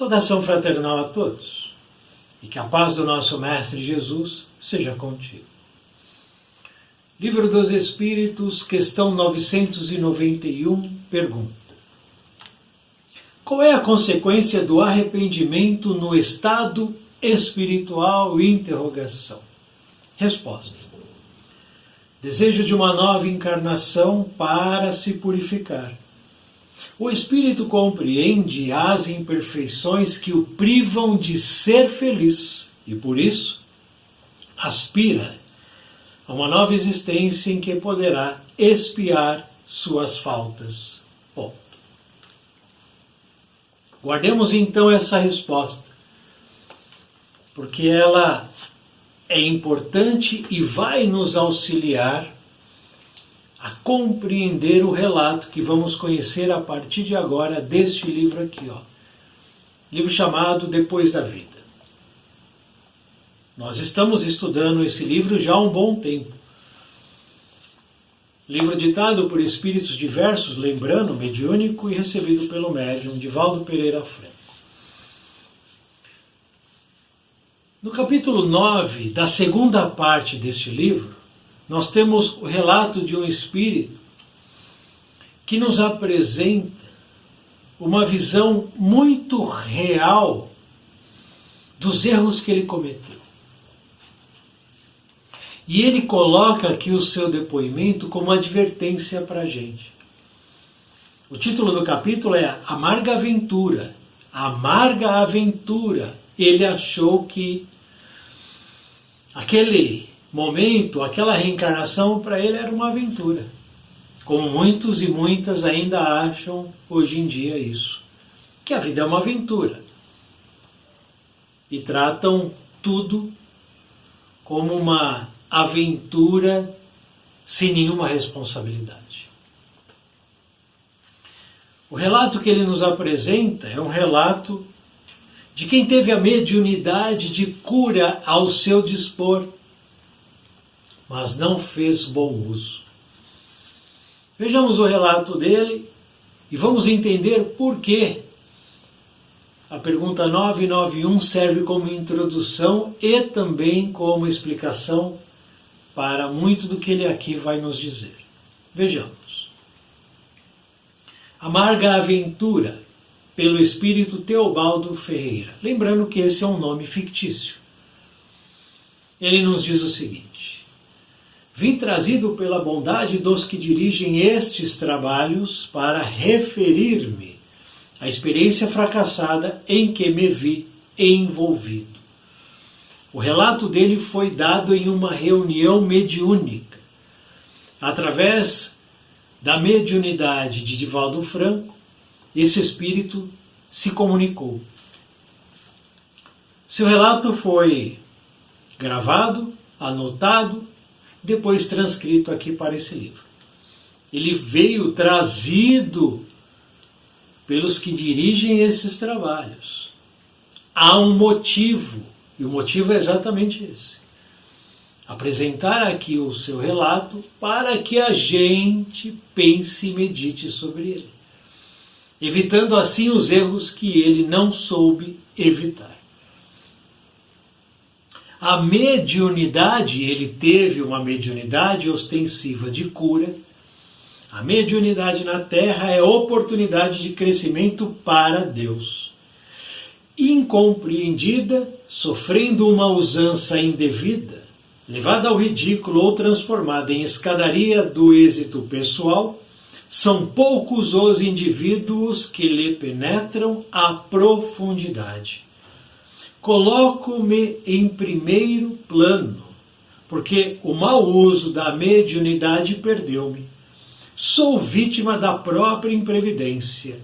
Saudação fraternal a todos, e que a paz do nosso Mestre Jesus seja contigo. Livro dos Espíritos, questão 991, pergunta: qual é a consequência do arrependimento no estado espiritual? Interrogação. Resposta: desejo de uma nova encarnação para se purificar. O espírito compreende as imperfeições que o privam de ser feliz e, por isso, aspira a uma nova existência em que poderá expiar suas faltas. Ponto. Guardemos então essa resposta, porque ela é importante e vai nos auxiliar a compreender o relato que vamos conhecer a partir de agora deste livro aqui, livro chamado Depois da Vida. Nós estamos estudando esse livro já há um bom tempo. Livro ditado por espíritos diversos, lembrando, mediúnico, e recebido pelo médium Divaldo Pereira Franco. No capítulo 9 da segunda parte deste livro, nós temos o relato de um espírito que nos apresenta uma visão muito real dos erros que ele cometeu. E ele coloca aqui o seu depoimento como advertência para a gente. O título do capítulo é Amarga Aventura. Amarga Aventura. Ele achou que aquele momento, aquela reencarnação para ele era uma aventura. Como muitos e muitas ainda acham hoje em dia isso. Que a vida é uma aventura. E tratam tudo como uma aventura sem nenhuma responsabilidade. O relato que ele nos apresenta é um relato de quem teve a mediunidade de cura ao seu dispor, mas não fez bom uso. Vejamos o relato dele e vamos entender por que a pergunta 991 serve como introdução e também como explicação para muito do que ele aqui vai nos dizer. Vejamos. Amarga Aventura, pelo espírito Teobaldo Ferreira. Lembrando que esse é um nome fictício. Ele nos diz o seguinte: vim trazido pela bondade dos que dirigem estes trabalhos para referir-me à experiência fracassada em que me vi envolvido. O relato dele foi dado em uma reunião mediúnica. Através da mediunidade de Divaldo Franco, esse espírito se comunicou. Seu relato foi gravado, anotado, depois transcrito aqui para esse livro. Ele veio trazido pelos que dirigem esses trabalhos. Há um motivo, e o motivo é exatamente esse: apresentar aqui o seu relato para que a gente pense e medite sobre ele, evitando assim os erros que ele não soube evitar. A mediunidade, ele teve uma mediunidade ostensiva de cura. A mediunidade na Terra é oportunidade de crescimento para Deus. Incompreendida, sofrendo uma usança indevida, levada ao ridículo ou transformada em escadaria do êxito pessoal, são poucos os indivíduos que lhe penetram à profundidade. Coloco-me em primeiro plano, porque o mau uso da mediunidade perdeu-me. Sou vítima da própria imprevidência.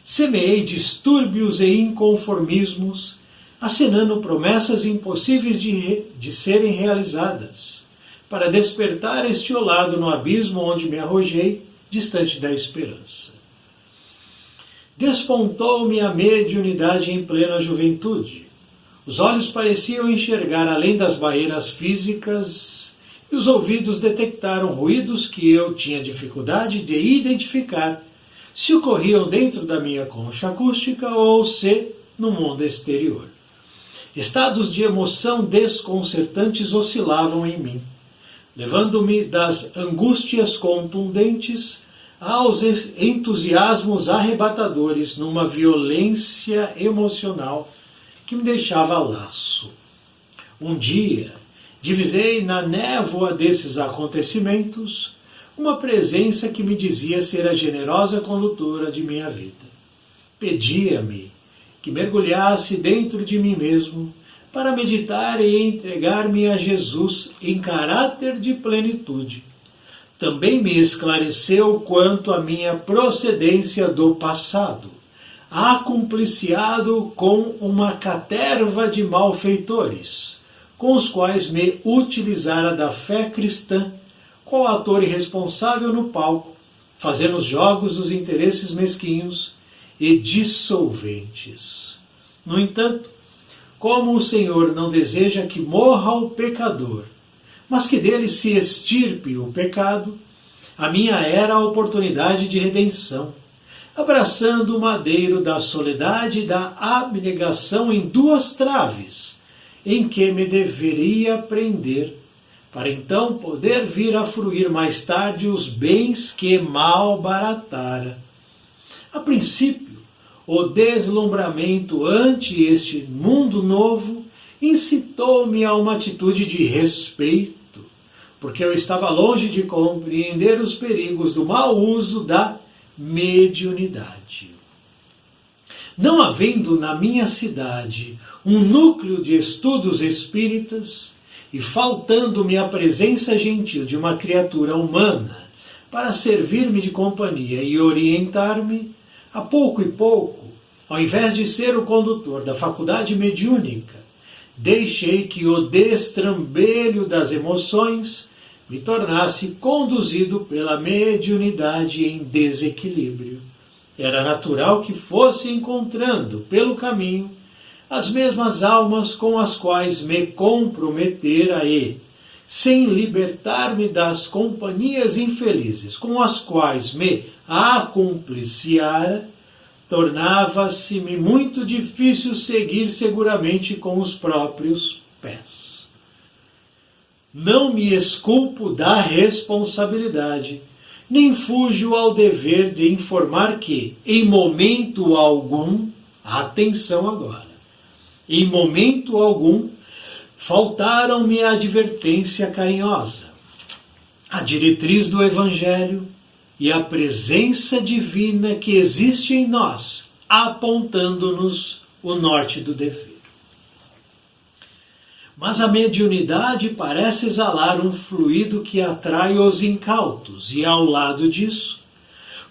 Semeei distúrbios e inconformismos, acenando promessas impossíveis de serem realizadas, para despertar estiolado no abismo onde me arrojei, distante da esperança. Despontou-me a mediunidade em plena juventude. Os olhos pareciam enxergar além das barreiras físicas e os ouvidos detectaram ruídos que eu tinha dificuldade de identificar, se ocorriam dentro da minha concha acústica ou se no mundo exterior. Estados de emoção desconcertantes oscilavam em mim, levando-me das angústias contundentes aos entusiasmos arrebatadores numa violência emocional que me deixava laço. Um dia, divisei na névoa desses acontecimentos uma presença que me dizia ser a generosa condutora de minha vida. Pedia-me que mergulhasse dentro de mim mesmo para meditar e entregar-me a Jesus em caráter de plenitude. Também me esclareceu quanto à minha procedência do passado, acumpliciado com uma caterva de malfeitores, com os quais me utilizara da fé cristã, qual ator irresponsável no palco, fazendo os jogos dos interesses mesquinhos e dissolventes. No entanto, como o Senhor não deseja que morra o pecador, mas que dele se extirpe o pecado, a minha era a oportunidade de redenção, abraçando o madeiro da soledade e da abnegação em duas traves, em que me deveria prender, para então poder vir a fruir mais tarde os bens que malbaratara. A princípio, o deslumbramento ante este mundo novo incitou-me a uma atitude de respeito, porque eu estava longe de compreender os perigos do mau uso da mediunidade. Não havendo na minha cidade um núcleo de estudos espíritas e faltando-me a presença gentil de uma criatura humana para servir-me de companhia e orientar-me, a pouco e pouco, ao invés de ser o condutor da faculdade mediúnica, deixei que o destrambelho das emoções me tornasse conduzido pela mediunidade em desequilíbrio. Era natural que fosse encontrando pelo caminho as mesmas almas com as quais me comprometera e, sem libertar-me das companhias infelizes com as quais me acumpliciara, tornava-se-me muito difícil seguir seguramente com os próprios pés. Não me esculpo da responsabilidade, nem fujo ao dever de informar que, em momento algum, atenção agora, em momento algum, faltaram-me a advertência carinhosa, a diretriz do Evangelho e a presença divina que existe em nós, apontando-nos o norte do dever. Mas a mediunidade parece exalar um fluido que atrai os incautos e, ao lado disso,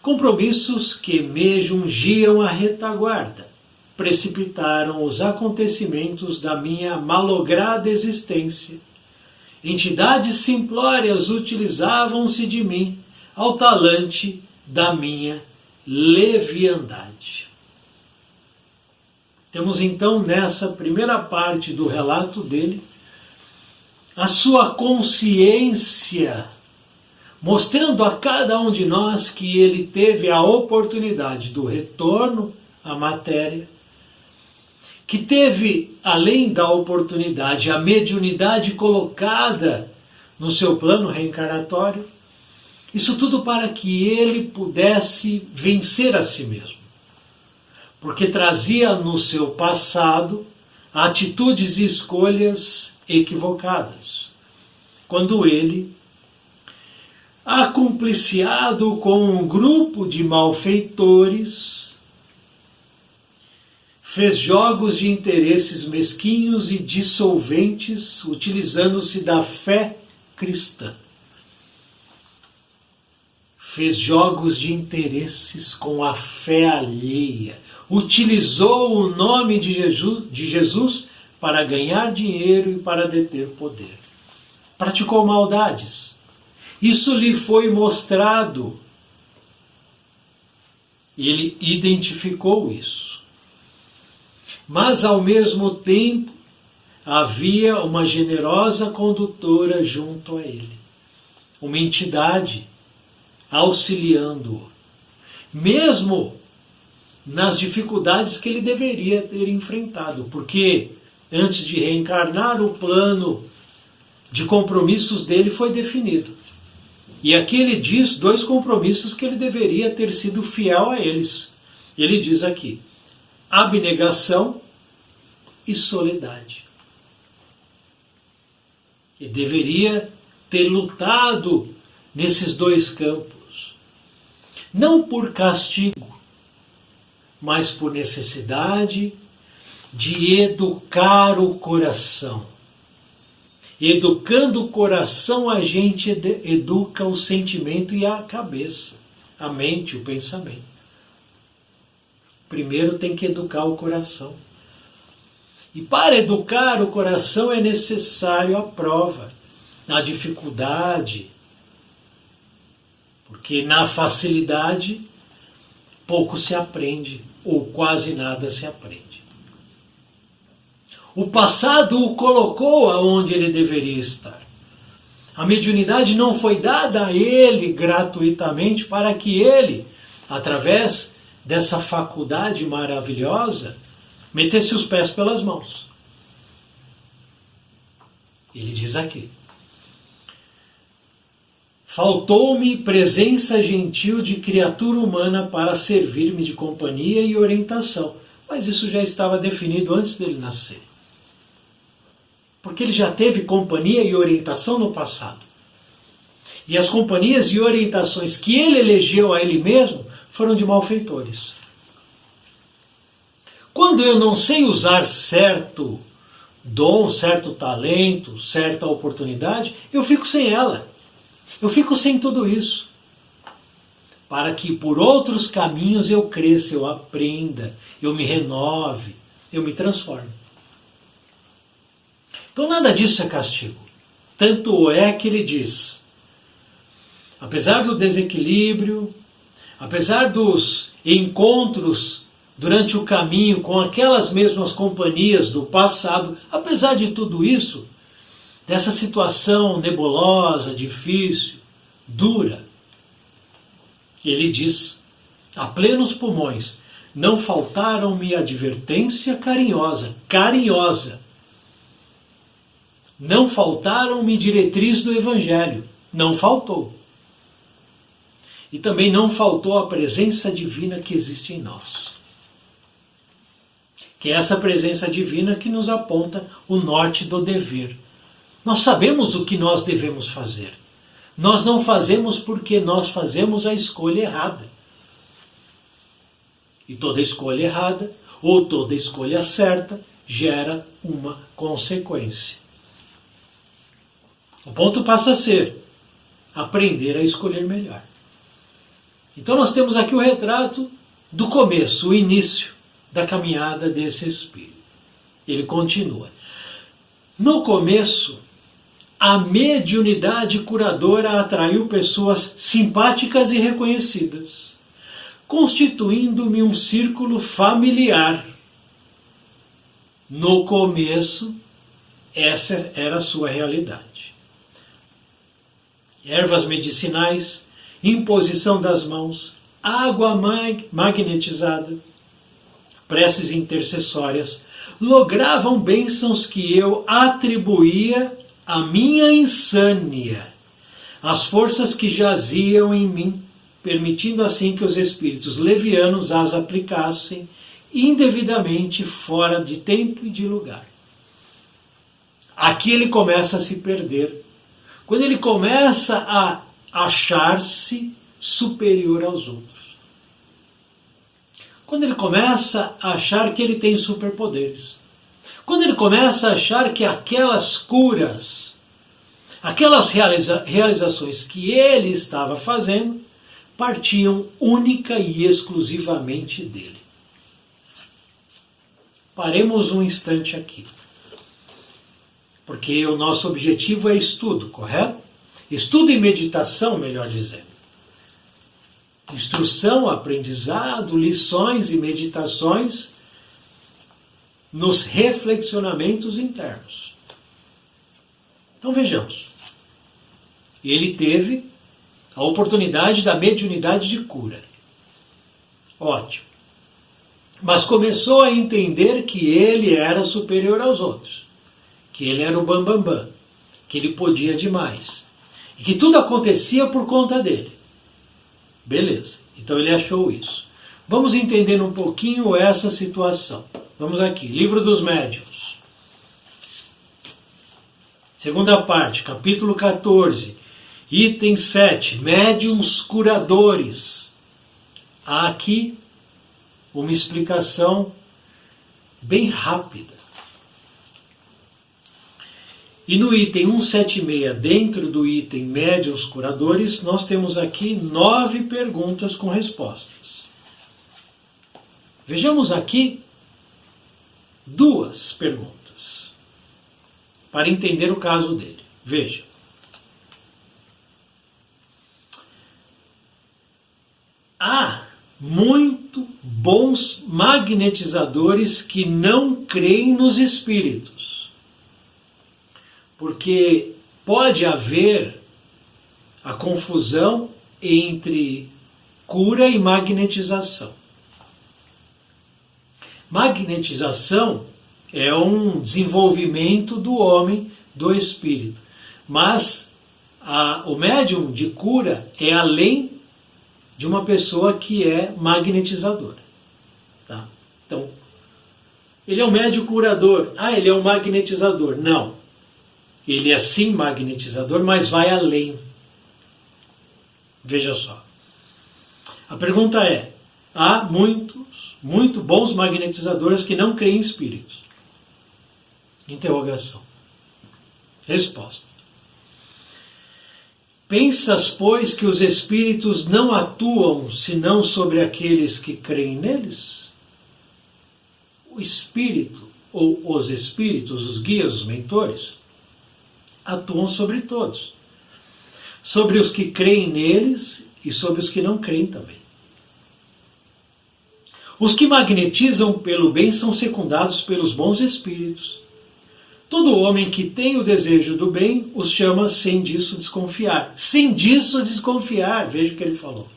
compromissos que me jungiam à retaguarda, precipitaram os acontecimentos da minha malograda existência. Entidades simplórias utilizavam-se de mim ao talante da minha leviandade. Temos então nessa primeira parte do relato dele a sua consciência, mostrando a cada um de nós que ele teve a oportunidade do retorno à matéria, que teve, além da oportunidade, a mediunidade colocada no seu plano reencarnatório, isso tudo para que ele pudesse vencer a si mesmo. Porque trazia no seu passado atitudes e escolhas equivocadas. Quando ele, acumpliciado com um grupo de malfeitores, fez jogos de interesses mesquinhos e dissolventes, utilizando-se da fé cristã. Fez jogos de interesses com a fé alheia. Utilizou o nome de Jesus para ganhar dinheiro e para deter poder. Praticou maldades. Isso lhe foi mostrado. Ele identificou isso. Mas, ao mesmo tempo, havia uma generosa condutora junto a ele. Uma entidade auxiliando-o. Mesmo nas dificuldades que ele deveria ter enfrentado, porque antes de reencarnar, o plano de compromissos dele foi definido. E aqui ele diz 2 compromissos que ele deveria ter sido fiel a eles. Ele diz aqui: abnegação e soledade. Ele deveria ter lutado nesses 2 campos, não por castigo, mas por necessidade de educar o coração. Educando o coração, a gente educa o sentimento e a cabeça, a mente, o pensamento. Primeiro tem que educar o coração. E para educar o coração é necessário a prova, a dificuldade, porque na facilidade pouco se aprende, ou quase nada se aprende. O passado o colocou aonde ele deveria estar. A mediunidade não foi dada a ele gratuitamente para que ele, através dessa faculdade maravilhosa, metesse os pés pelas mãos. Ele diz aqui: faltou-me presença gentil de criatura humana para servir-me de companhia e orientação. Mas isso já estava definido antes dele nascer. Porque ele já teve companhia e orientação no passado. E as companhias e orientações que ele elegeu a ele mesmo foram de malfeitores. Quando eu não sei usar certo dom, certo talento, certa oportunidade, eu fico sem ela. Eu fico sem tudo isso. Para que por outros caminhos eu cresça, eu aprenda, eu me renove, eu me transforme. Então nada disso é castigo. Tanto é que ele diz: apesar do desequilíbrio, apesar dos encontros durante o caminho com aquelas mesmas companhias do passado, apesar de tudo isso, dessa situação nebulosa, difícil, dura, ele diz, a plenos pulmões: não faltaram-me advertência carinhosa, não faltaram-me diretriz do Evangelho, não faltou. E também não faltou a presença divina que existe em nós. Que é essa presença divina que nos aponta o norte do dever. Nós sabemos o que nós devemos fazer. Nós não fazemos porque nós fazemos a escolha errada. E toda escolha errada, ou toda escolha certa, gera uma consequência. O ponto passa a ser aprender a escolher melhor. Então nós temos aqui o retrato do começo, o início da caminhada desse espírito. Ele continua. No começo, a mediunidade curadora atraiu pessoas simpáticas e reconhecidas, constituindo-me um círculo familiar. No começo, essa era a sua realidade. Ervas medicinais, imposição das mãos, água magnetizada, preces intercessórias, logravam bênçãos que eu atribuía à minha insânia, às forças que jaziam em mim, permitindo assim que os espíritos levianos as aplicassem indevidamente fora de tempo e de lugar. Aqui ele começa a se perder, quando ele começa a achar-se superior aos outros. Quando ele começa a achar que ele tem superpoderes. Quando ele começa a achar que aquelas curas, aquelas realizações que ele estava fazendo, partiam única e exclusivamente dele. Paremos um instante aqui. Porque o nosso objetivo é estudo, correto? Estudo e meditação, melhor dizendo. Instrução, aprendizado, lições e meditações nos reflexionamentos internos. Então vejamos. Ele teve a oportunidade da mediunidade de cura. Ótimo. mas começou a entender que ele era superior aos outros, que ele era o bambambam, bam, bam, que ele podia demais, e que tudo acontecia por conta dele. Beleza, então ele achou isso. Vamos entender um pouquinho essa situação. Vamos aqui, Livro dos Médiuns. Segunda parte, capítulo 14, item 7, médiuns curadores. Há aqui uma explicação bem rápida. E no item 176, dentro do item médiuns curadores, nós temos aqui 9 perguntas com respostas. Vejamos aqui 2 perguntas para entender o caso dele. Veja. Há muito bons magnetizadores que não creem nos espíritos, porque pode haver a confusão entre cura e magnetização. Magnetização é um desenvolvimento do homem, do espírito, mas o médium de cura é além de uma pessoa que é magnetizadora. Tá? Então, ele é um médium curador. Ele é um magnetizador. Não. Ele é sim magnetizador, mas vai além. Veja só. A pergunta é, há muito bons magnetizadores que não creem em espíritos. Interrogação. Resposta. Pensas, pois, que os espíritos não atuam senão sobre aqueles que creem neles? O espírito, ou os espíritos, os guias, os mentores, atuam sobre todos. Sobre os que creem neles e sobre os que não creem também. Os que magnetizam pelo bem são secundados pelos bons espíritos. Todo homem que tem o desejo do bem os chama sem disso desconfiar. Sem disso desconfiar, veja o que ele falou.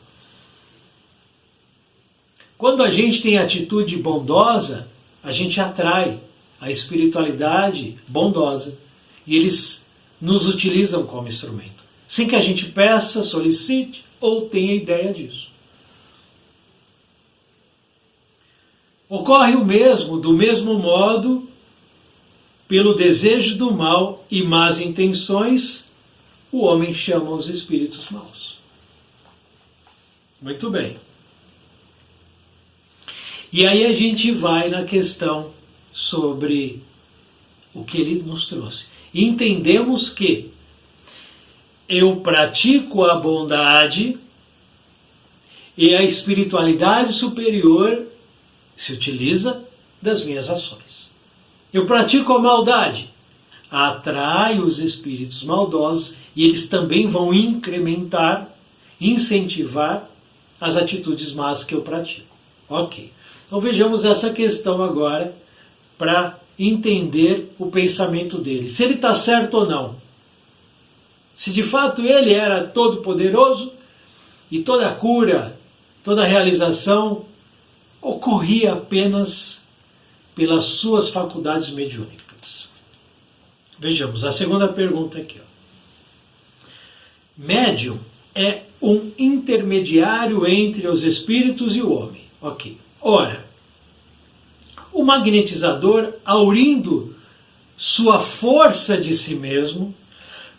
Quando a gente tem atitude bondosa, a gente atrai a espiritualidade bondosa. E eles nos utilizam como instrumento. Sem que a gente peça, solicite ou tenha ideia disso. Ocorre o mesmo, do mesmo modo, pelo desejo do mal e más intenções, o homem chama os espíritos maus. Muito bem. E aí a gente vai na questão sobre o que ele nos trouxe. E entendemos que eu pratico a bondade e a espiritualidade superior se utiliza das minhas ações. Eu pratico a maldade, atrai os espíritos maldosos e eles também vão incrementar, incentivar as atitudes más que eu pratico. Ok. Então vejamos essa questão agora para entender o pensamento dele. Se ele está certo ou não. Se de fato ele era todo poderoso e toda a cura, toda a realização ocorria apenas pelas suas faculdades mediúnicas. Vejamos, a segunda pergunta aqui. Médium é um intermediário entre os espíritos e o homem. Ok. Ora, o magnetizador, aurindo sua força de si mesmo,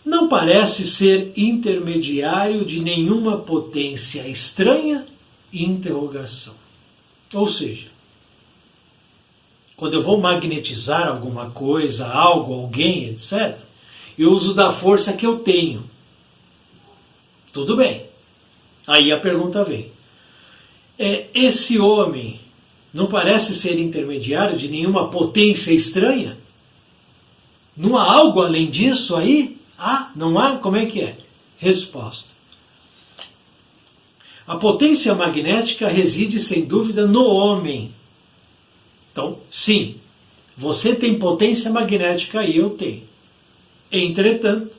não parece ser intermediário de nenhuma potência estranha? Interrogação. Ou seja, quando eu vou magnetizar alguma coisa, algo, alguém, etc., eu uso da força que eu tenho. Tudo bem. Aí a pergunta vem. Esse homem não parece ser intermediário de nenhuma potência estranha? Não há algo além disso aí? Não há? Como é que é? Resposta. A potência magnética reside, sem dúvida, no homem. Então, sim, você tem potência magnética e eu tenho. Entretanto,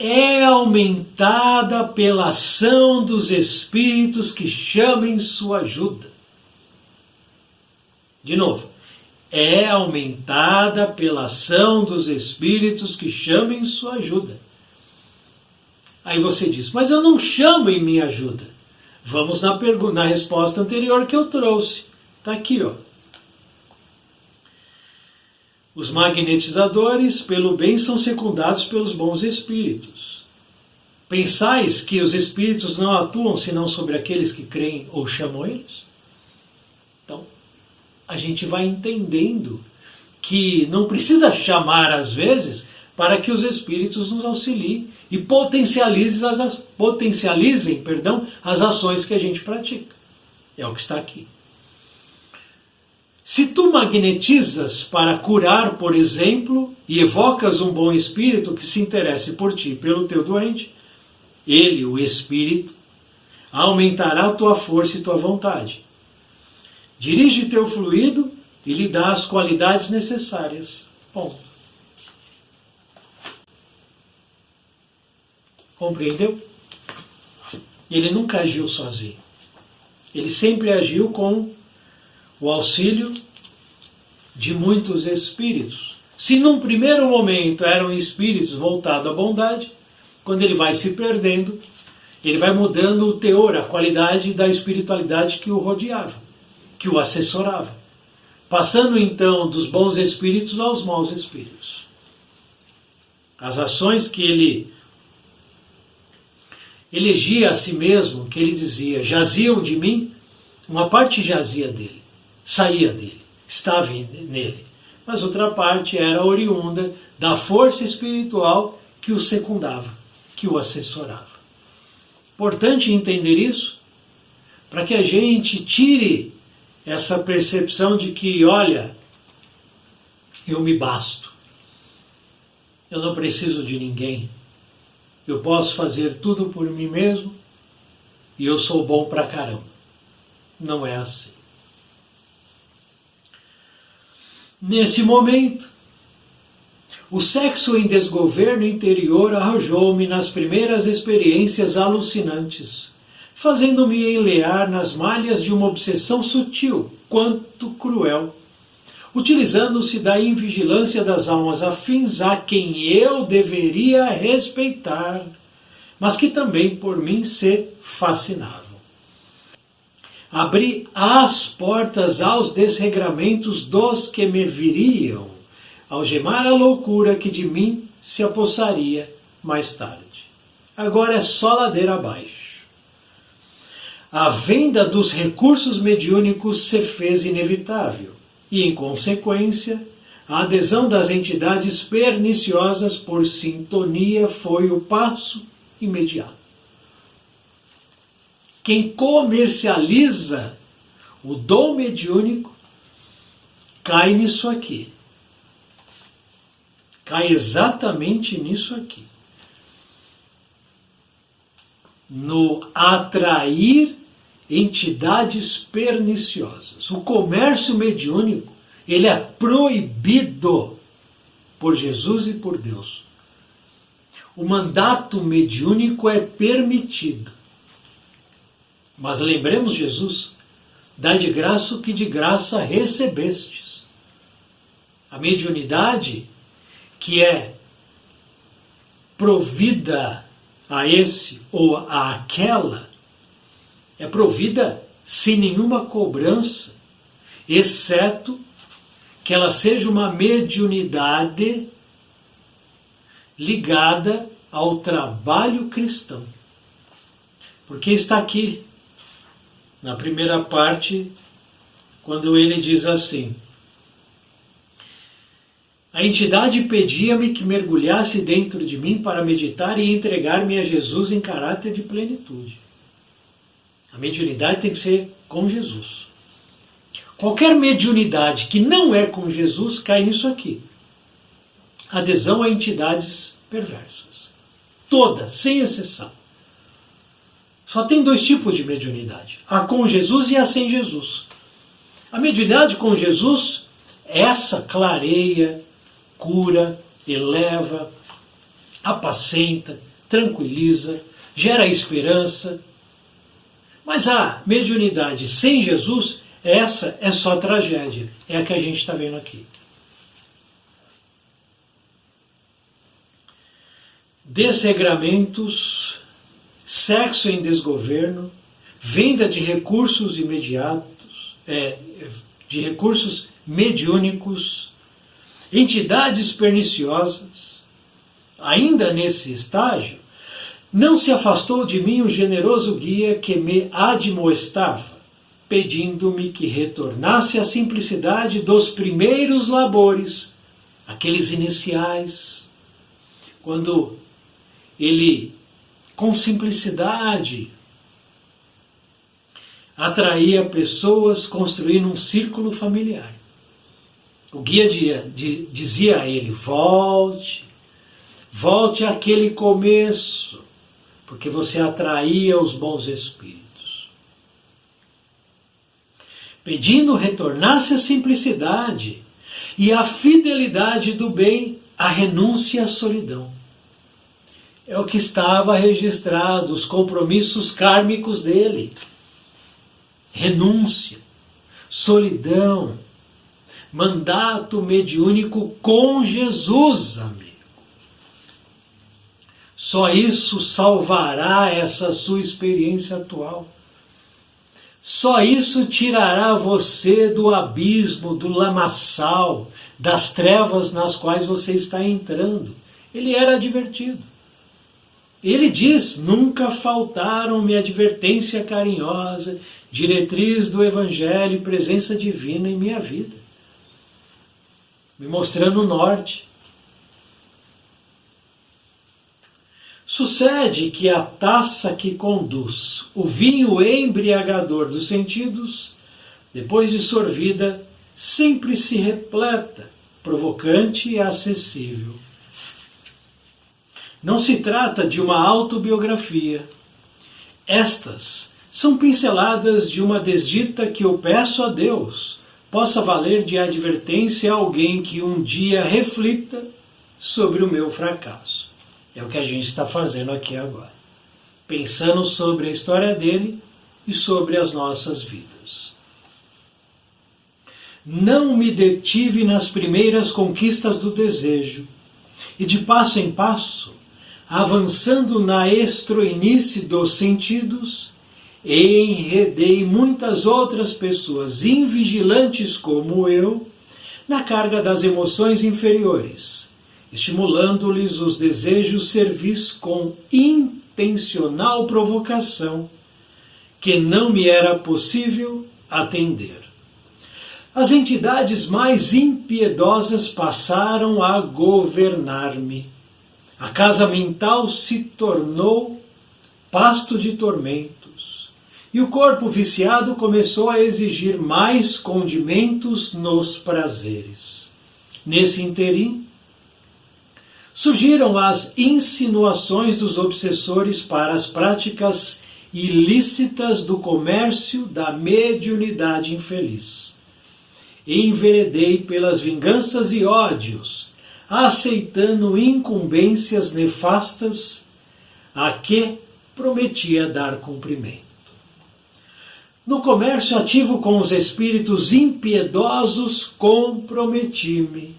é aumentada pela ação dos espíritos que chamem sua ajuda. De novo, é aumentada pela ação dos espíritos que chamem sua ajuda. Aí você diz, mas eu não chamo em minha ajuda. Vamos na resposta anterior que eu trouxe. Está aqui, ó. Os magnetizadores, pelo bem, são secundados pelos bons espíritos. Pensais que os espíritos não atuam senão sobre aqueles que creem ou chamam eles? Então, a gente vai entendendo que não precisa chamar às vezes para que os espíritos nos auxiliem e potencializem as ações que a gente pratica. É o que está aqui. Se tu magnetizas para curar, por exemplo, e evocas um bom espírito que se interesse por ti, pelo teu doente, ele, o espírito, aumentará tua força e tua vontade. Dirige teu fluido e lhe dá as qualidades necessárias. Ponto. Compreendeu? Ele nunca agiu sozinho. Ele sempre agiu com o auxílio de muitos espíritos. Se num primeiro momento eram espíritos voltados à bondade, quando ele vai se perdendo, ele vai mudando o teor, a qualidade da espiritualidade que o rodeava, que o assessorava, passando então dos bons espíritos aos maus espíritos. As ações que ele elegia a si mesmo, que ele dizia, jaziam de mim, uma parte jazia dele, saía dele, estava nele, mas outra parte era oriunda da força espiritual que o secundava, que o assessorava. Importante entender isso, para que a gente tire essa percepção de que, olha, eu me basto, eu não preciso de ninguém, eu posso fazer tudo por mim mesmo e eu sou bom pra caramba. Não é assim. Nesse momento, o sexo em desgoverno interior arrojou-me nas primeiras experiências alucinantes, fazendo-me enlear nas malhas de uma obsessão sutil, quanto cruel, utilizando-se da invigilância das almas afins a quem eu deveria respeitar, mas que também por mim se fascinavam. Abri as portas aos desregramentos dos que me viriam algemar a loucura que de mim se apossaria mais tarde. Agora é só ladeira abaixo. A venda dos recursos mediúnicos se fez inevitável e, em consequência, a adesão das entidades perniciosas por sintonia foi o passo imediato. Quem comercializa o dom mediúnico cai nisso aqui. Cai exatamente nisso aqui. No atrair entidades perniciosas. O comércio mediúnico, ele é proibido por Jesus e por Deus. O mandato mediúnico é permitido. Mas lembremos Jesus, dai de graça o que de graça recebestes. A mediunidade que é provida a esse ou a aquela, é provida sem nenhuma cobrança, exceto que ela seja uma mediunidade ligada ao trabalho cristão. Porque está aqui, na primeira parte, quando ele diz assim: a entidade pedia-me que mergulhasse dentro de mim para meditar e entregar-me a Jesus em caráter de plenitude. A mediunidade tem que ser com Jesus. Qualquer mediunidade que não é com Jesus cai nisso aqui. Adesão a entidades perversas. Todas, sem exceção. Só tem dois tipos de mediunidade. A com Jesus e a sem Jesus. A mediunidade com Jesus, essa clareia, cura, eleva, apacenta, tranquiliza, gera esperança. Mas a mediunidade sem Jesus, essa é só tragédia. É a que a gente está vendo aqui. Desregramentos, sexo em desgoverno, venda de recursos imediatos, de recursos mediúnicos, entidades perniciosas. Ainda nesse estágio, não se afastou de mim o generoso guia que me admoestava, pedindo-me que retornasse à simplicidade dos primeiros labores, aqueles iniciais, quando ele, com simplicidade, atraía pessoas construindo um círculo familiar. O guia dizia a ele: volte àquele começo, porque você atraía os bons espíritos. Pedindo retornasse à simplicidade e à fidelidade do bem, à renúncia à solidão. É o que estava registrado, os compromissos kármicos dele. Renúncia, solidão, mandato mediúnico com Jesus, amigo. Só isso salvará essa sua experiência atual. Só isso tirará você do abismo, do lamaçal, das trevas nas quais você está entrando. Ele era advertido. Ele diz: nunca faltaram-me advertência carinhosa, diretriz do Evangelho e presença divina em minha vida, me mostrando o norte. Sucede que a taça que conduz o vinho embriagador dos sentidos, depois de sorvida, sempre se repleta, provocante e acessível. Não se trata de uma autobiografia. Estas são pinceladas de uma desdita que eu peço a Deus possa valer de advertência a alguém que um dia reflita sobre o meu fracasso. É o que a gente está fazendo aqui agora. Pensando sobre a história dele e sobre as nossas vidas. Não me detive nas primeiras conquistas do desejo, e de passo em passo, avançando na estroinice dos sentidos, enredei muitas outras pessoas invigilantes como eu na carga das emoções inferiores, estimulando-lhes os desejos servis com intencional provocação que não me era possível atender. As entidades mais impiedosas passaram a governar-me. A casa mental se tornou pasto de tormentos, e o corpo viciado começou a exigir mais condimentos nos prazeres. Nesse interim, surgiram as insinuações dos obsessores para as práticas ilícitas do comércio da mediunidade infeliz. Enveredei pelas vinganças e ódios, aceitando incumbências nefastas a que prometia dar cumprimento. No comércio ativo com os espíritos impiedosos, comprometi-me,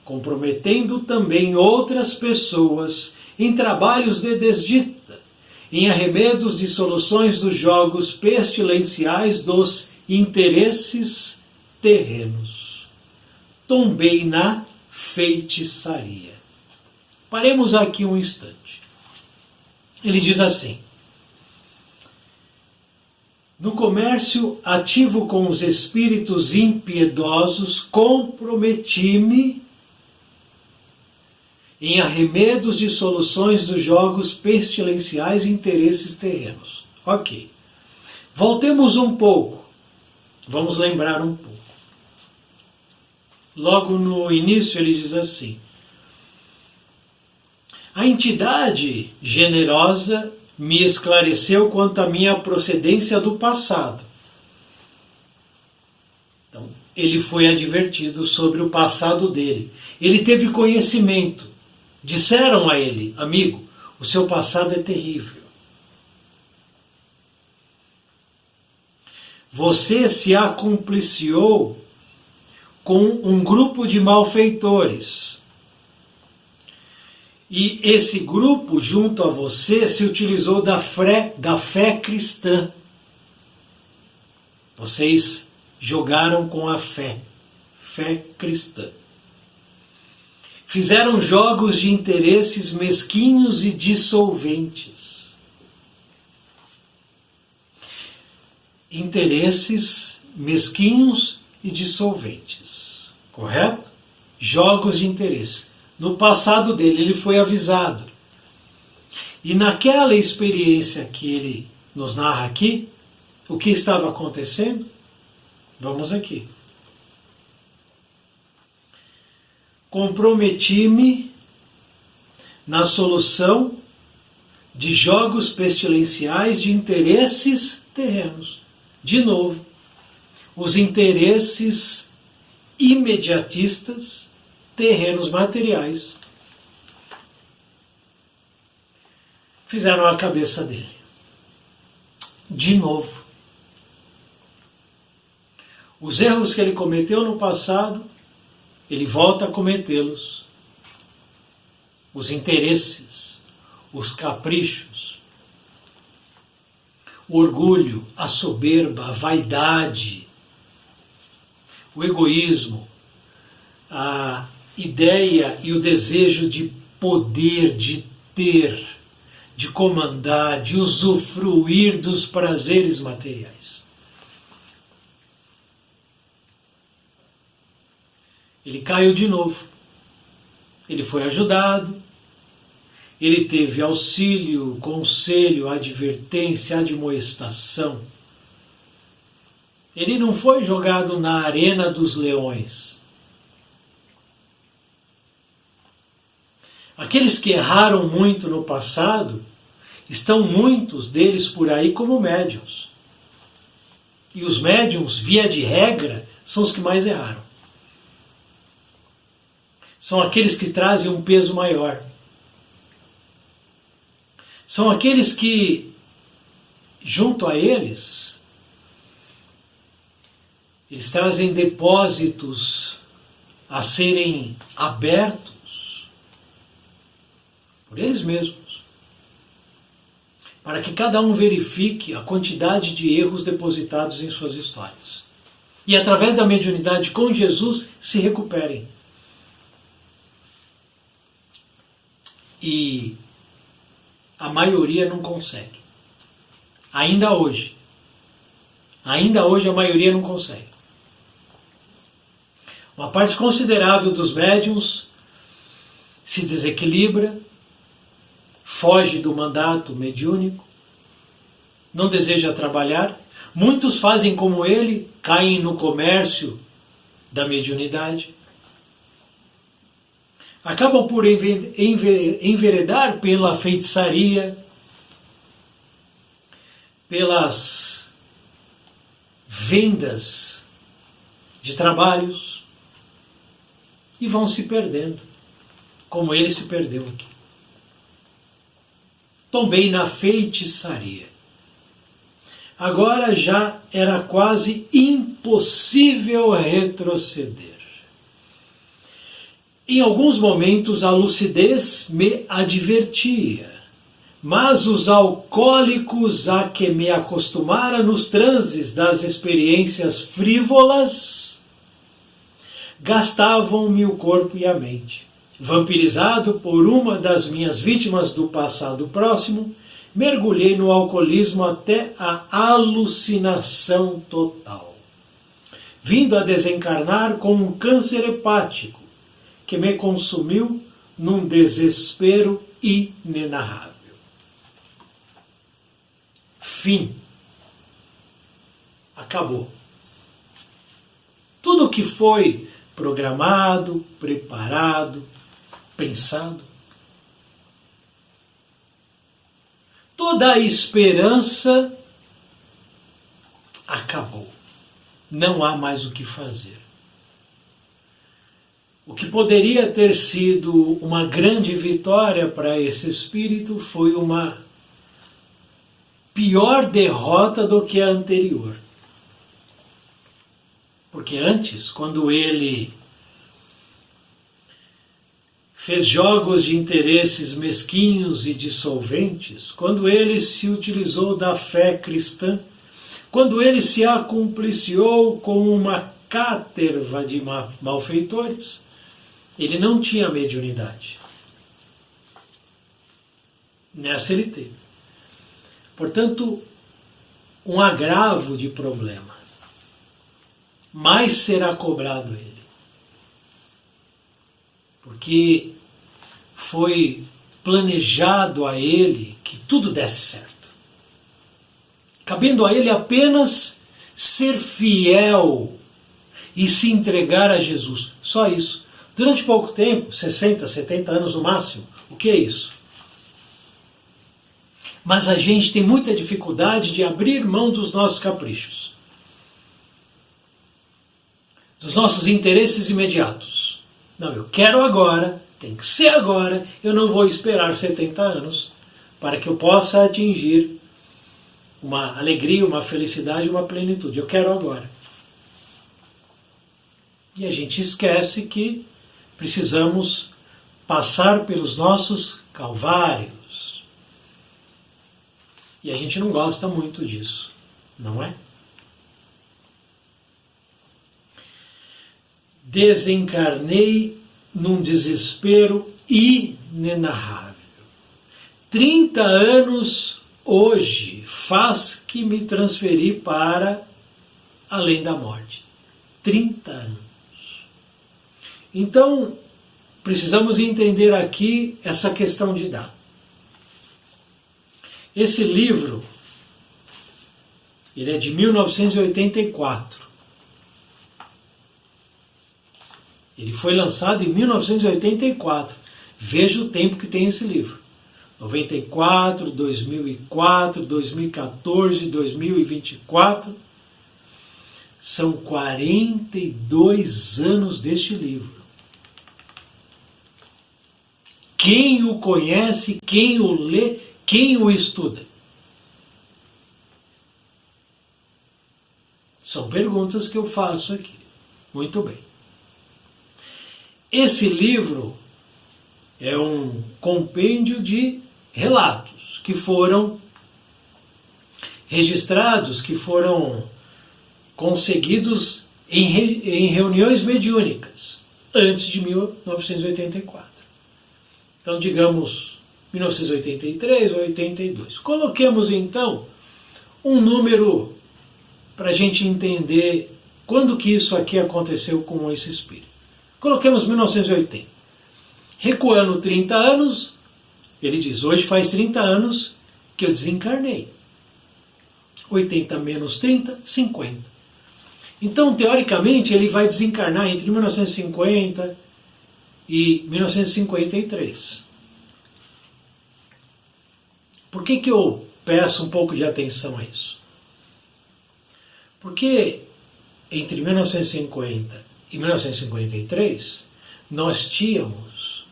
comprometendo também outras pessoas em trabalhos de desdita, em arremedos de soluções dos jogos pestilenciais dos interesses terrenos. Tombei na feitiçaria. Paremos aqui um instante. Ele diz assim: no comércio ativo com os espíritos impiedosos, comprometi-me em arremedos de soluções dos jogos pestilenciais e interesses terrenos. Ok. Voltemos um pouco. Vamos lembrar um pouco. Logo no início ele diz assim: a entidade generosa me esclareceu quanto à minha procedência do passado. Então, ele foi advertido sobre o passado dele. Ele teve conhecimento. Disseram a ele: amigo, O seu passado é terrível. Você se acompliciou com um grupo de malfeitores. E esse grupo, junto a você, se utilizou da fé cristã. Vocês jogaram com a fé cristã. Fizeram jogos de interesses mesquinhos e dissolventes. Interesses mesquinhos e dissolventes. Correto? Jogos de interesse. No passado dele, ele foi avisado. E naquela experiência que ele nos narra aqui, o que estava acontecendo? Vamos aqui. Comprometi-me na solução de jogos pestilenciais de interesses terrenos. De novo, os interesses imediatistas, terrenos materiais, fizeram a cabeça dele. De novo. Os erros que ele cometeu no passado, ele volta a cometê-los. Os interesses, os caprichos, o orgulho, a soberba, a vaidade, o egoísmo, a ideia e o desejo de poder, de ter, de comandar, de usufruir dos prazeres materiais. Ele caiu de novo. Ele foi ajudado. Ele teve auxílio, conselho, advertência, admoestação. Ele não foi jogado na arena dos leões. Aqueles que erraram muito no passado, estão muitos deles por aí como médiuns. E os médiuns, via de regra, são os que mais erraram. São aqueles que trazem um peso maior. São aqueles que, junto a eles trazem depósitos a serem abertos por eles mesmos, para que cada um verifique a quantidade de erros depositados em suas histórias. E através da mediunidade com Jesus se recuperem. E a maioria não consegue. Ainda hoje a maioria não consegue. Uma parte considerável dos médiuns se desequilibra, foge do mandato mediúnico, não deseja trabalhar. Muitos fazem como ele, caem no comércio da mediunidade. Acabam por enveredar pela feitiçaria, pelas vendas de trabalhos e vão se perdendo, como ele se perdeu aqui. Tombei na feitiçaria. Agora já era quase impossível retroceder. Em alguns momentos a lucidez me advertia, mas os alcoólicos a que me acostumara nos transes das experiências frívolas gastavam-me o corpo e a mente. Vampirizado por uma das minhas vítimas do passado próximo, mergulhei no alcoolismo até a alucinação total, vindo a desencarnar com um câncer hepático, que me consumiu num desespero inenarrável. Fim. Acabou. Tudo que foi programado, preparado, pensado, toda a esperança acabou. Não há mais o que fazer. O que poderia ter sido uma grande vitória para esse espírito foi uma pior derrota do que a anterior. Porque antes, quando ele fez jogos de interesses mesquinhos e dissolventes, quando ele se utilizou da fé cristã, quando ele se acumpliciou com uma caterva de malfeitores, ele não tinha mediunidade. Nessa ele teve. Portanto, um agravo de problema. Mais será cobrado a ele. Porque foi planejado a ele que tudo desse certo. Cabendo a ele apenas ser fiel e se entregar a Jesus. Só isso. Durante pouco tempo, 60, 70 anos no máximo, o que é isso? Mas a gente tem muita dificuldade de abrir mão dos nossos caprichos, dos nossos interesses imediatos. Não, eu quero agora, tem que ser agora, eu não vou esperar 70 anos para que eu possa atingir uma alegria, uma felicidade, uma plenitude. Eu quero agora. E a gente esquece que precisamos passar pelos nossos calvários. E a gente não gosta muito disso, não é? Desencarnei num desespero inenarrável. 30 anos hoje faz que me transferi para além da morte. 30 anos. Então, precisamos entender aqui essa questão de data. Esse livro, ele é de 1984. Ele foi lançado em 1984. Veja o tempo que tem esse livro. 94, 2004, 2014, 2024. São 42 anos deste livro. Quem o conhece, quem o lê, quem o estuda? São perguntas que eu faço aqui. Muito bem. Esse livro é um compêndio de relatos que foram registrados, que foram conseguidos em reuniões mediúnicas antes de 1984. Então, digamos, 1983 ou 82. Coloquemos, então, um número para a gente entender quando que isso aqui aconteceu com esse espírito. Coloquemos 1980. Recuando 30 anos, ele diz, hoje faz 30 anos que eu desencarnei. 80 menos 30, 50. Então, teoricamente, ele vai desencarnar entre 1950 e 1953. Por que eu peço um pouco de atenção a isso? Porque entre 1950 e 1953, nós tínhamos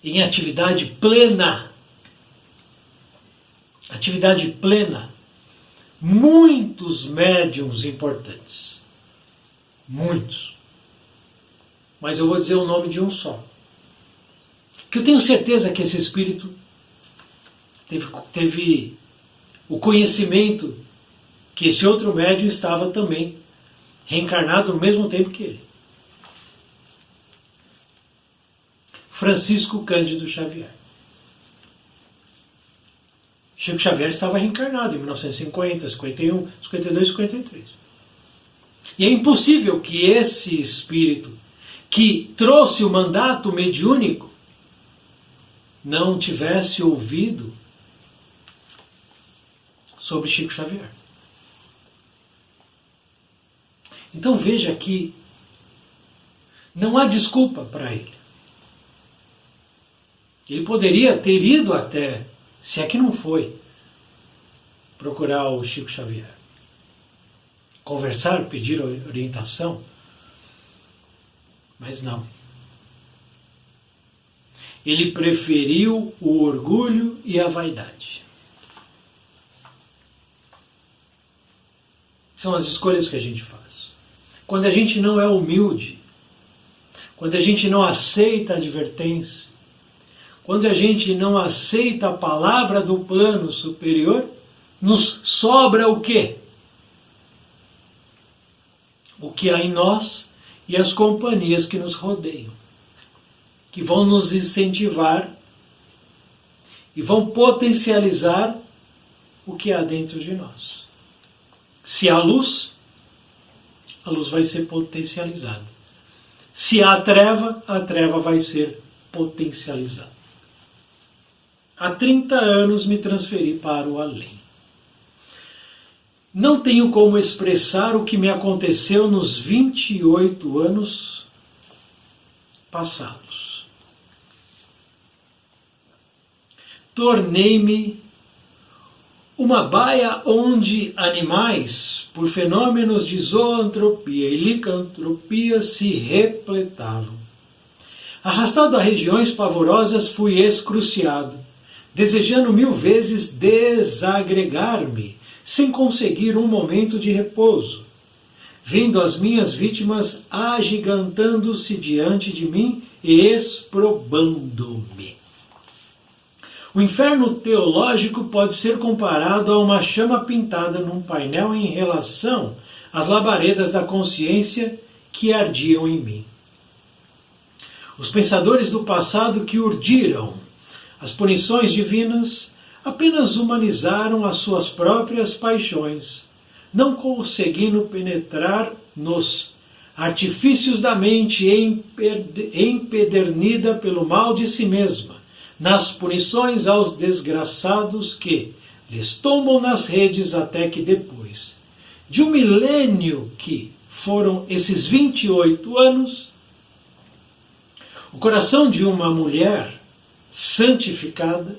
em atividade plena, muitos médiums importantes. Muitos. Mas eu vou dizer o nome de um só. Que eu tenho certeza que esse espírito teve o conhecimento que esse outro médium estava também reencarnado no mesmo tempo que ele. Francisco Cândido Xavier. Chico Xavier estava reencarnado em 1950, 51, 52, 53. E é impossível que esse espírito que trouxe o mandato mediúnico não tivesse ouvido sobre Chico Xavier. Então veja que não há desculpa para ele. Ele poderia ter ido até, se é que não foi, procurar o Chico Xavier. Conversar, pedir orientação. Mas não. Ele preferiu o orgulho e a vaidade. São as escolhas que a gente faz. Quando a gente não é humilde, quando a gente não aceita a advertência, quando a gente não aceita a palavra do plano superior, nos sobra o quê? O que há em nós e as companhias que nos rodeiam, que vão nos incentivar e vão potencializar o que há dentro de nós. Se há luz, a luz vai ser potencializada. Se há treva, a treva vai ser potencializada. Há 30 anos me transferi para o além. Não tenho como expressar o que me aconteceu nos 28 anos passados. Tornei-me uma baia onde animais, por fenômenos de zoantropia e licantropia, se repletavam. Arrastado a regiões pavorosas, fui excruciado, desejando 1000 vezes desagregar-me, sem conseguir um momento de repouso, vendo as minhas vítimas agigantando-se diante de mim e exprobando-me. O inferno teológico pode ser comparado a uma chama pintada num painel em relação às labaredas da consciência que ardiam em mim. Os pensadores do passado que urdiram as punições divinas apenas humanizaram as suas próprias paixões, não conseguindo penetrar nos artifícios da mente empedernida pelo mal de si mesma, nas punições aos desgraçados que lhes tombam nas redes até que depois de um milênio que foram esses 28 anos, o coração de uma mulher santificada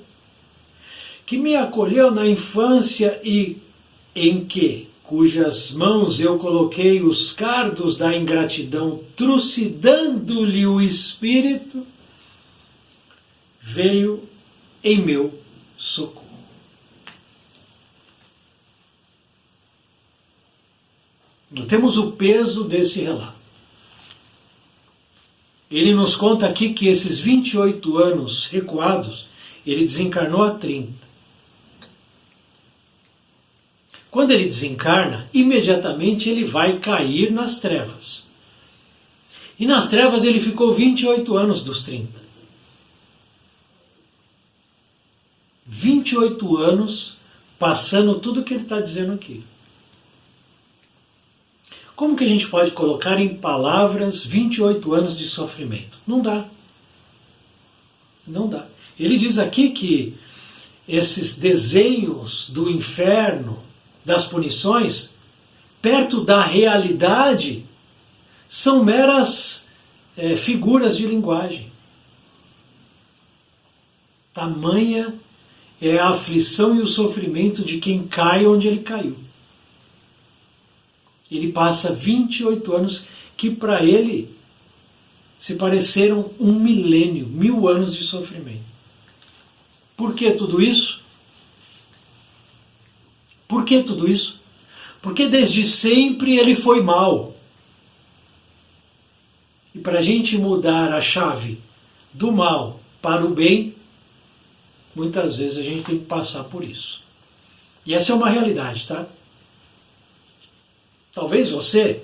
que me acolheu na infância e em cujas mãos eu coloquei os cardos da ingratidão, trucidando-lhe o espírito, veio em meu socorro. Notemos o peso desse relato. Ele nos conta aqui que esses 28 anos recuados, ele desencarnou há 30. Quando ele desencarna, imediatamente ele vai cair nas trevas. E nas trevas ele ficou 28 anos dos 30. 28 anos passando tudo o que ele está dizendo aqui. Como que a gente pode colocar em palavras 28 anos de sofrimento? Não dá. Não dá. Ele diz aqui que esses desenhos do inferno, das punições, perto da realidade, são meras figuras de linguagem. Tamanha é a aflição e o sofrimento de quem cai onde ele caiu. Ele passa 28 anos que para ele se pareceram 1 milênio, 1000 anos de sofrimento. Por que tudo isso? Por que tudo isso? Porque desde sempre ele foi mal. E para a gente mudar a chave do mal para o bem, muitas vezes a gente tem que passar por isso. E essa é uma realidade, tá? Talvez você,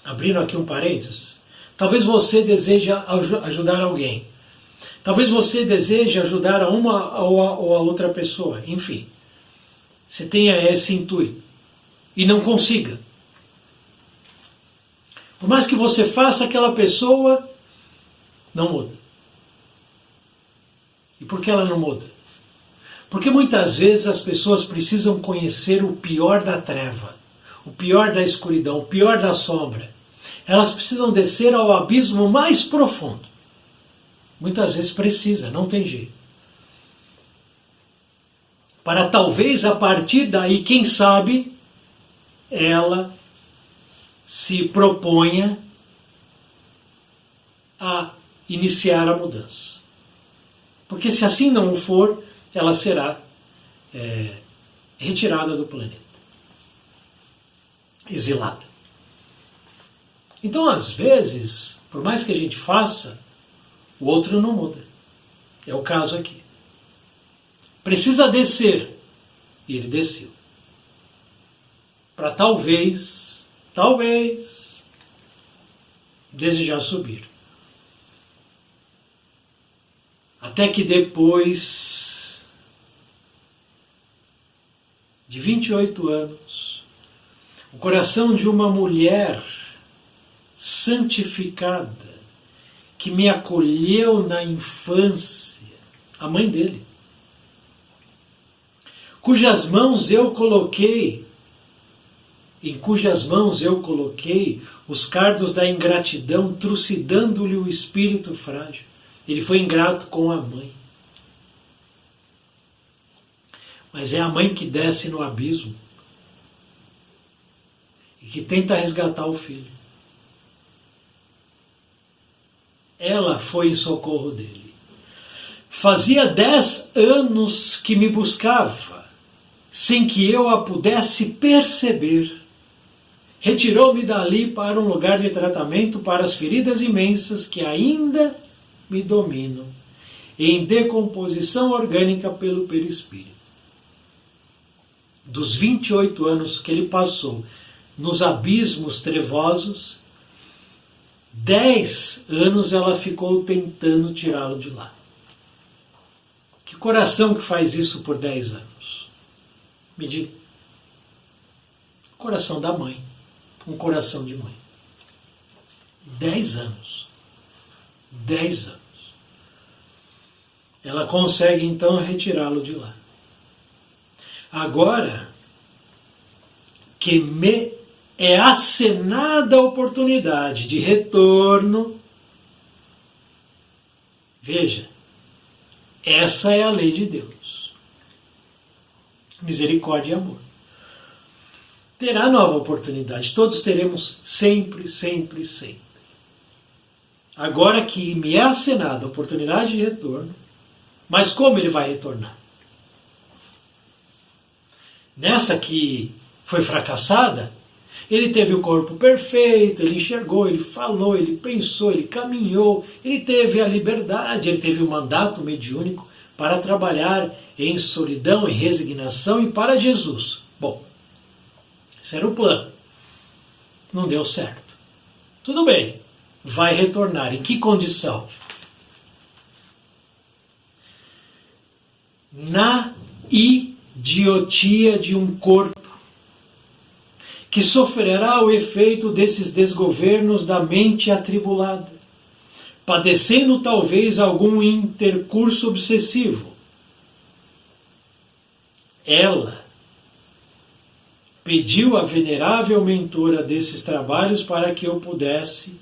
abrindo aqui um parênteses, talvez você deseje ajudar alguém. Talvez você deseje ajudar a uma ou a outra pessoa. Enfim, você tenha esse intuito e não consiga. Por mais que você faça, aquela pessoa não muda. E por que ela não muda? Porque muitas vezes as pessoas precisam conhecer o pior da treva, o pior da escuridão, o pior da sombra. Elas precisam descer ao abismo mais profundo. Muitas vezes precisa, não tem jeito. Para talvez a partir daí, quem sabe, ela se proponha a iniciar a mudança. Porque se assim não for, ela será retirada do planeta, exilada. Então, às vezes, por mais que a gente faça, o outro não muda. É o caso aqui. Precisa descer. E ele desceu. Para talvez, desejar subir. Até que depois de 28 anos, o coração de uma mulher santificada, que me acolheu na infância, a mãe dele, em cujas mãos eu coloquei os cardos da ingratidão, trucidando-lhe o espírito frágil. Ele foi ingrato com a mãe. Mas é a mãe que desce no abismo e que tenta resgatar o filho. Ela foi em socorro dele. Fazia 10 anos que me buscava, sem que eu a pudesse perceber. Retirou-me dali para um lugar de tratamento para as feridas imensas que ainda me dominam, em decomposição orgânica pelo perispírito. Dos 28 anos que ele passou nos abismos trevosos, 10 anos ela ficou tentando tirá-lo de lá. Que coração que faz isso por 10 anos? Me diga. Coração da mãe. Um coração de mãe. 10 anos. 10 anos. Ela consegue então retirá-lo de lá. Agora que me é acenada a oportunidade de retorno, veja, essa é a lei de Deus. Misericórdia e amor. Terá nova oportunidade. Todos teremos sempre, sempre, sempre. Agora que me é acenada a oportunidade de retorno, mas como ele vai retornar? Nessa que foi fracassada, ele teve o corpo perfeito, ele enxergou, ele falou, ele pensou, ele caminhou, ele teve a liberdade, ele teve o mandato mediúnico para trabalhar em solidão, em resignação e para Jesus. Bom, esse era o plano. Não deu certo. Tudo bem, vai retornar. Em que condição? Na idiotia de um corpo que sofrerá o efeito desses desgovernos da mente atribulada, padecendo talvez algum intercurso obsessivo. Ela pediu à venerável mentora desses trabalhos para que eu pudesse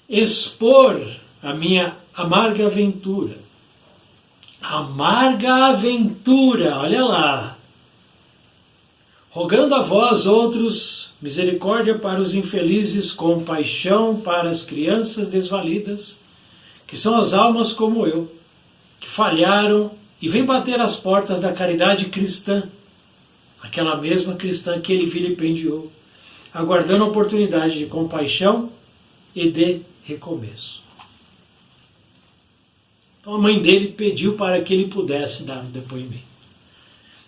expor a minha amarga aventura. Amarga aventura, olha lá. Rogando a vós outros misericórdia para os infelizes, compaixão para as crianças desvalidas, que são as almas como eu, que falharam e vêm bater as portas da caridade cristã, aquela mesma cristã que ele vilipendiou, aguardando a oportunidade de compaixão e de recomeço. Então a mãe dele pediu para que ele pudesse dar um depoimento.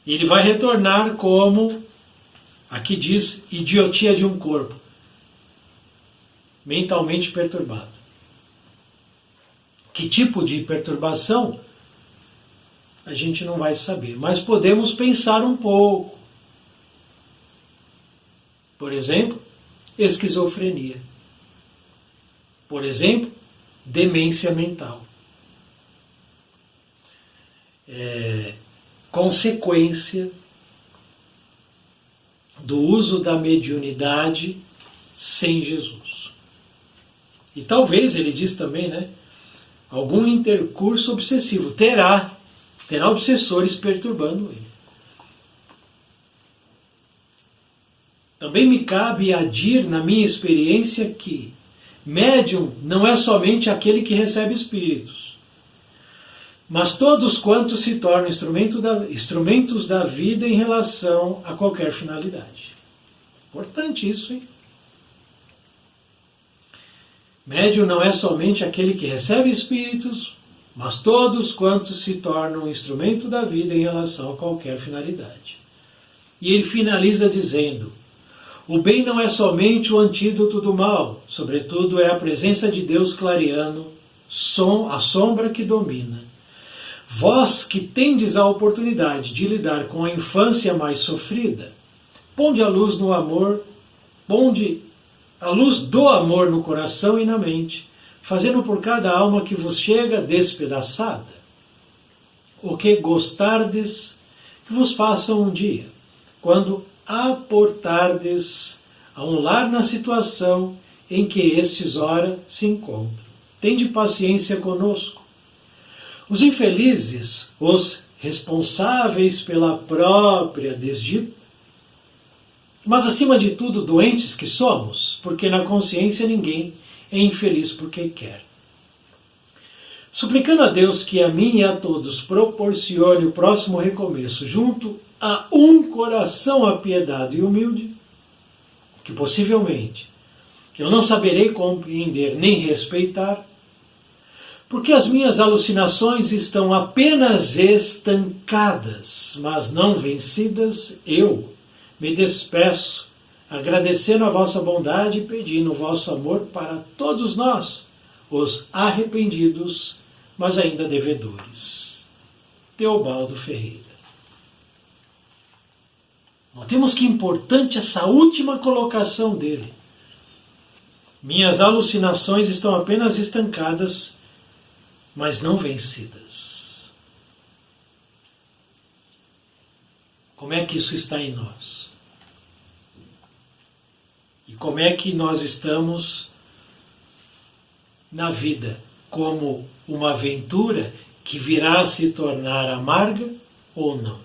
E ele vai retornar como, aqui diz, idiotia de um corpo, mentalmente perturbado. Que tipo de perturbação? A gente não vai saber, mas podemos pensar um pouco. Por exemplo, esquizofrenia. Por exemplo, demência mental. Consequência do uso da mediunidade sem Jesus. E talvez, ele diz também, né, algum intercurso obsessivo. Terá obsessores perturbando ele. Também me cabe adir na minha experiência que, médium não é somente aquele que recebe espíritos, mas todos quantos se tornam instrumentos da vida em relação a qualquer finalidade. Importante isso, hein? Médium não é somente aquele que recebe espíritos, mas todos quantos se tornam instrumento da vida em relação a qualquer finalidade. E ele finaliza dizendo: o bem não é somente o antídoto do mal, sobretudo é a presença de Deus clareando a sombra que domina. Vós que tendes a oportunidade de lidar com a infância mais sofrida, ponde a luz no amor, ponde a luz do amor no coração e na mente, fazendo por cada alma que vos chega despedaçada, o que gostardes que vos façam um dia, quando aportardes a um lar na situação em que estes ora se encontram. Tende paciência conosco. Os infelizes, os responsáveis pela própria desdita, mas acima de tudo doentes que somos, porque na consciência ninguém é infeliz porque quer. Suplicando a Deus que a mim e a todos proporcione o próximo recomeço junto a um coração apiedado e humilde, que possivelmente eu não saberei compreender nem respeitar, porque as minhas alucinações estão apenas estancadas, mas não vencidas, eu me despeço, agradecendo a vossa bondade e pedindo o vosso amor para todos nós, os arrependidos, mas ainda devedores. Teobaldo Ferreira. Notemos que importante essa última colocação dele. Minhas alucinações estão apenas estancadas, mas não vencidas. Como é que isso está em nós? E como é que nós estamos na vida? Como uma aventura que virá a se tornar amarga ou não?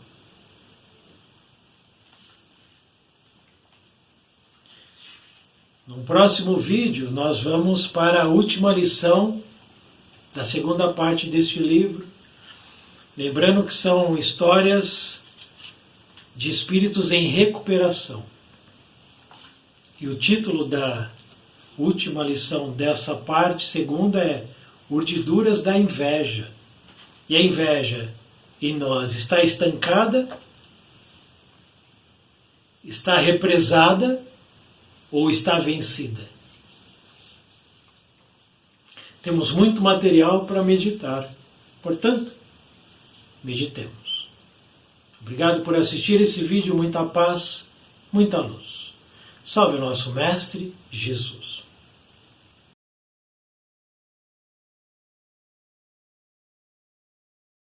No próximo vídeo nós vamos para a última lição da segunda parte deste livro, lembrando que são histórias de espíritos em recuperação. E o título da última lição dessa parte segunda é Urdiduras da Inveja. E a inveja em nós está estancada, está represada ou está vencida? Temos muito material para meditar. Portanto, meditemos. Obrigado por assistir esse vídeo. Muita paz, muita luz. Salve o nosso Mestre Jesus.